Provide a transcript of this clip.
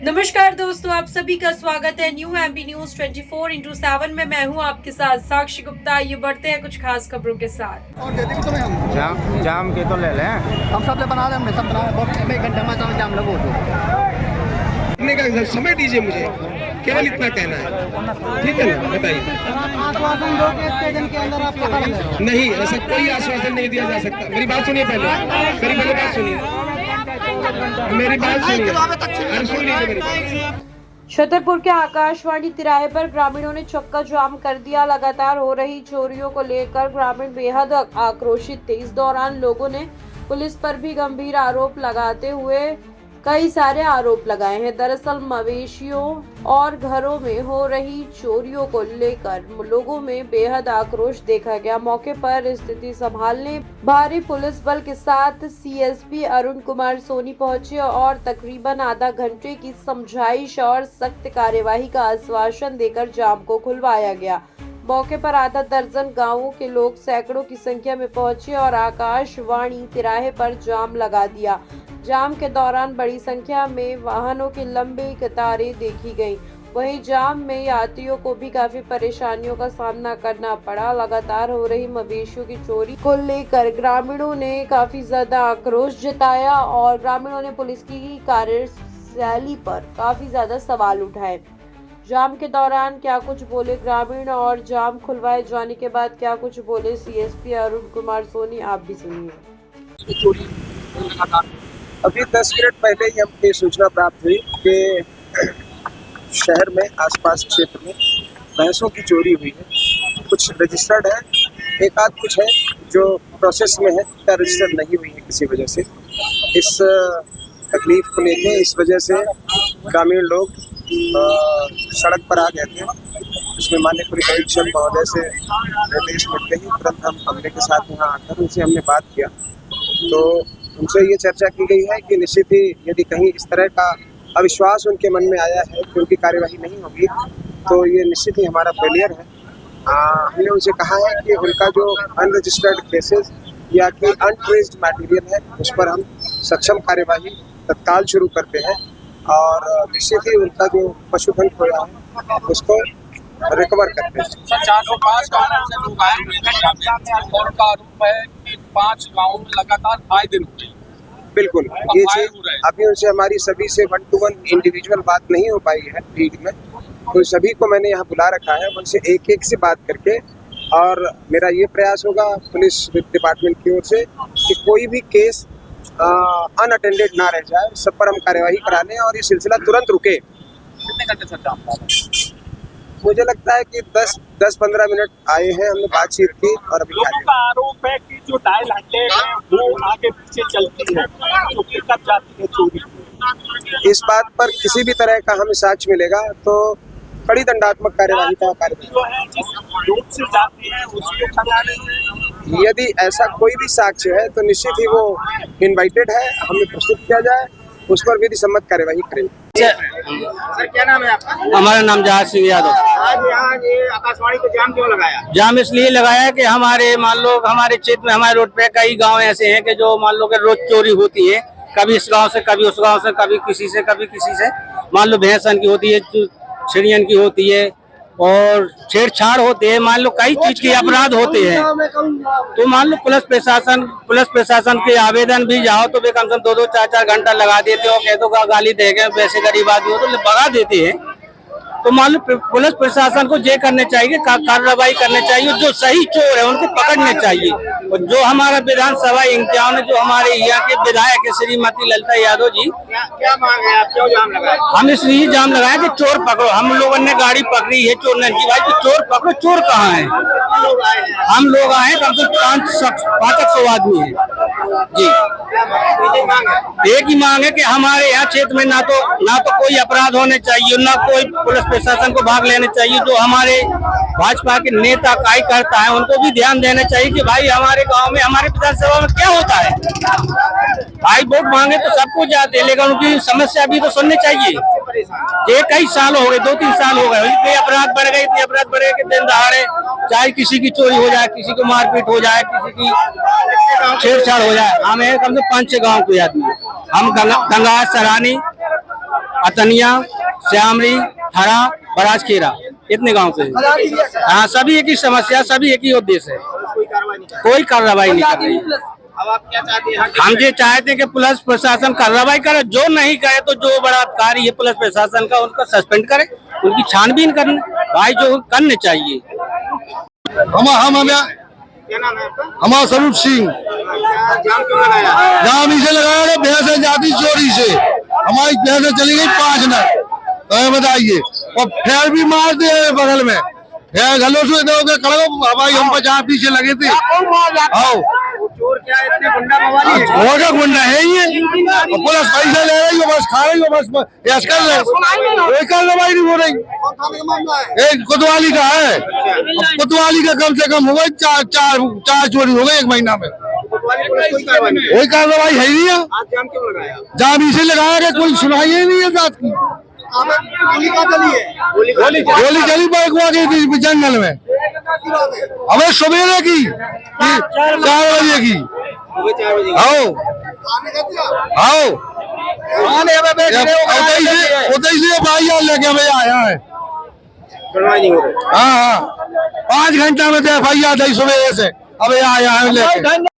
नमस्कार दोस्तों, आप सभी का स्वागत है न्यू एमपी न्यूज 24x7 में। मैं हूं आपके साथ साक्षी गुप्ता। ये बढ़ते हैं कुछ खास खबरों के साथ। और दे देंगे तुम्हें हम जाम के तो ले लें। हम सब ले बना रहे, हमने सब बना रहे। बहुत 1 घंटे में जाम लगो तो इतने का समय दीजिए मुझे, केवल इतना कहना है, ठीक है ना? बताइए। आश्वासन दो कि इतने दिन के अंदर आप पकड़ लें। नहीं, ऐसा कोई आश्वासन नहीं दिया जा सकता। मेरी बात सुनिए पहले, मेरी पहले बात सुनिए, मेरी बात सुनिए, अरे सुन लीजिए मेरी बात। छतरपुर के आकाशवाणी तिराहे पर ग्रामीणों ने चक्का जाम कर दिया। लगातार हो रही चोरियों को लेकर ग्रामीण बेहद आक्रोशित थे। इस दौरान लोगों ने पुलिस पर भी गंभीर आरोप लगाते हुए कई सारे आरोप लगाए हैं। दरअसल मवेशियों और घरों में हो रही चोरियों को लेकर लोगों में बेहद आक्रोश देखा गया। मौके पर स्थिति संभालने भारी पुलिस बल के साथ सीएसपी अरुण कुमार सोनी पहुंचे और तकरीबन आधा घंटे की समझाइश और सख्त कार्यवाही का आश्वासन देकर जाम को खुलवाया गया। मौके पर आधा दर्जन गांवों के लोग सैकड़ों की संख्या में पहुंचे और आकाशवाणी तिराहे पर जाम लगा दिया। जाम के दौरान बड़ी संख्या में वाहनों की लंबी कतारें देखी गईं। वहीं जाम में यात्रियों को भी काफी परेशानियों का सामना करना पड़ा। लगातार हो रही मवेशियों की चोरी को लेकर ग्रामीणों ने काफी ज्यादा आक्रोश जताया और ग्रामीणों ने पुलिस की कार्यशैली पर काफी ज्यादा सवाल उठाए। जाम के दौरान क्या कुछ बोले ग्रामीण और जाम खुलवाए जाने के बाद क्या कुछ बोले सीएसपी अरुण कुमार सोनी, आप भी सुनिए। अभी 10 मिनट पहले ही हमको सूचना प्राप्त हुई कि शहर में आसपास क्षेत्र में भैंसों की चोरी हुई है। कुछ रजिस्टर्ड है, एक आध कुछ है जो प्रोसेस में है, क्या रजिस्टर्ड नहीं हुई है किसी वजह से। इस तकलीफ को लेके इस वजह से ग्रामीण लोग सड़क पर आ गए थे। इसमें माननीय पुलिस अधीक्षक महोदय से निर्देश मिलते ही तुरंत हम हमले के साथ यहाँ आकर उनसे हमने बात किया। तो उनसे ये चर्चा की गई है कि निश्चित ही यदि कहीं इस तरह का अविश्वास उनके मन में आया है कि उनकी कार्यवाही नहीं होगी तो ये निश्चित ही हमारा फेलियर है। हमने उनसे कहा है कि उनका जो अनरजिस्टर्ड केसेस या कि अनट्रेस्ड मटेरियल है उस पर हम सक्षम कार्यवाही तत्काल शुरू करते हैं और निश्चित ही उनका जो पशुधन खोया है उसको रिकवर करते हैं। 405 गाँवों से लोग आए हुए थे और उनका आरोप है कि 5 गाँवों में लगातार आए दिन हो गए। बिल्कुल, ये चीज अभी उनसे हमारी सभी से 1 to 1 इंडिविजुअल बात नहीं हो पाई है फील्ड में, तो सभी को मैंने यहाँ बुला रखा है। उनसे एक एक से बात करके और मेरा ये प्रयास होगा पुलिस डिपार्टमेंट की ओर से कि कोई भी केस अनअटेंडेड ना रह जाए, सब पर हम कार्यवाही करा लें और ये सिलसिला तुरंत रुके। कितने घंटे से जाम था? मुझे लगता है कि 10-15 मिनट आए हैं, हमने बातचीत की और अभी लोगों का आरोप है कि जो डायल हड्डे हैं वो आगे पीछे चलती है, जो कि कब जाती है चोरी। इस बात पर किसी भी तरह का हमें साक्ष्य मिलेगा तो कड़ी दंडात्मक कार्यवाही का कार्य जो है जिस रूट से जाती है उसको खड़ा है। यदि ऐसा कोई भी साक्ष्य है तो निश्चित ही वो इनवाइटेड है, हमें प्रस्तुत किया जाए, उस पर विधि सम्मत कार्यवाही करेंगे। सर क्या नाम है आपका? हमारा नाम जहाज सिंह यादव। आज यहाँ ये आकाशवाणी को जाम क्यों लगाया? जाम इसलिए लगाया कि हमारे मान लो हमारे क्षेत्र में हमारे रोड पे कई गांव ऐसे हैं कि जो मान लो कि रोज चोरी होती है, कभी इस गांव से कभी उस गांव से, कभी किसी से कभी किसी से। मान लो भैंसन की होती है, चिड़ियन की होती है और छेड़छाड़ होते हैं, मान लो कई चीज के अपराध होते हैं। तो मान लो पुलिस प्रशासन के आवेदन भी जाओ तो वे कम से कम 2-2, 4-4 घंटा लगा देते हो, कह दो गाली देंगे, वैसे गरीब आदमी हो तो भगा देते हैं। तो मान लो पुलिस प्रशासन को ये करने चाहिए, कार्रवाई करने चाहिए, जो सही चोर है उनको पकड़ने चाहिए। और जो हमारा विधानसभा इंतजाम है, जो हमारे यहाँ के विधायक है श्रीमती ललिता यादव जी, क्या मांग है आप? क्यों जाम लगाए? हम इसलिए जाम लगाए कि चोर पकड़ो। हम लोगों ने गाड़ी पकड़ी है, चोर नहीं भाई, तो चोर पकड़ो। चोर कहाँ है? हम लोग आए कम से कम 500 आदमी है जी। एक ही मांग है कि हमारे यहाँ क्षेत्र में ना तो कोई अपराध होने चाहिए, ना कोई पुलिस प्रशासन को भाग लेने चाहिए। जो हमारे भाजपा के नेता कार्यकर्ता है उनको भी ध्यान देना चाहिए कि भाई हमारे गांव में, हमारे विधानसभा में क्या होता है। भाई वोट मांगे तो सबको जाते हैं, लेकिन उनकी समस्या भी तो सुननी चाहिए। ये कई साल हो गए, 2-3 साल हो गए, इतने अपराध बढ़ गए कि दिन दहाड़े चाहे किसी की चोरी हो जाए, किसी को मारपीट हो जाए, किसी की छेड़छाड़ हो जाए। हमें कम से 5-6 गाँव के आदमी, हम गंगा सरानी अतनिया, श्यामरी, हरा, बराजखेरा, इतने गांव से। हाँ, सभी एक ही समस्या, सभी एक ही उद्देश्य है, कोई कार्रवाई नहीं कर रही है। अब आप क्या चाहते हैं? हम ये चाहते हैं कि पुलिस प्रशासन कार्रवाई करे, जो नहीं करे तो जो बलात्कारी है पुलिस प्रशासन का उनका सस्पेंड करे, उनकी छानबीन करने भाई जो करने चाहिए। क्या नाम है आपका? हमारा स्वरूप सिंह जाम क्यों लगाया? जाम इसे लगाया भैंस जाती चोरी से, हमारी भैंस चली गई 5 नर, तो बताइए, और फिर भी मार दिए बगल में, फिर गलों से दोगे कड़ो हमारी, हम 50 पीछे लगे थे। आओ चोर क्या इतने गुंडा मवाली है? वो का गुंडा है ये, और पुलिस पैसे ले रही हो, बस खा रही हो, बस यश कर रहे, कोई कार्रवाई नहीं हो रही। कौन थाने का मामला है? एक कोतवाली का है, अब कोतवाली का कम से कम हो गई चार चोरी हो गई 1 महीना में, कोतवाली पुलिस कोई कार्रवाई नहीं है। कोई कार्रवाई है ही नहीं है। आज जाम क्यों लगाया? जाम इसे लगाया कि कोई सुनाई ही नहीं है रात की, गोली कहाँ चली है? गोली चली बैकुआ की जंगल में, हमें सवेरे की 4 बजे की। सुबह 4 बजे। आओ आओ, सुनवाई उधर से भाई यार लेके हमें आया है। नहीं हो रही। हाँ 5 घंटा में तो FIR दी सुबह से, अब आया है लेके।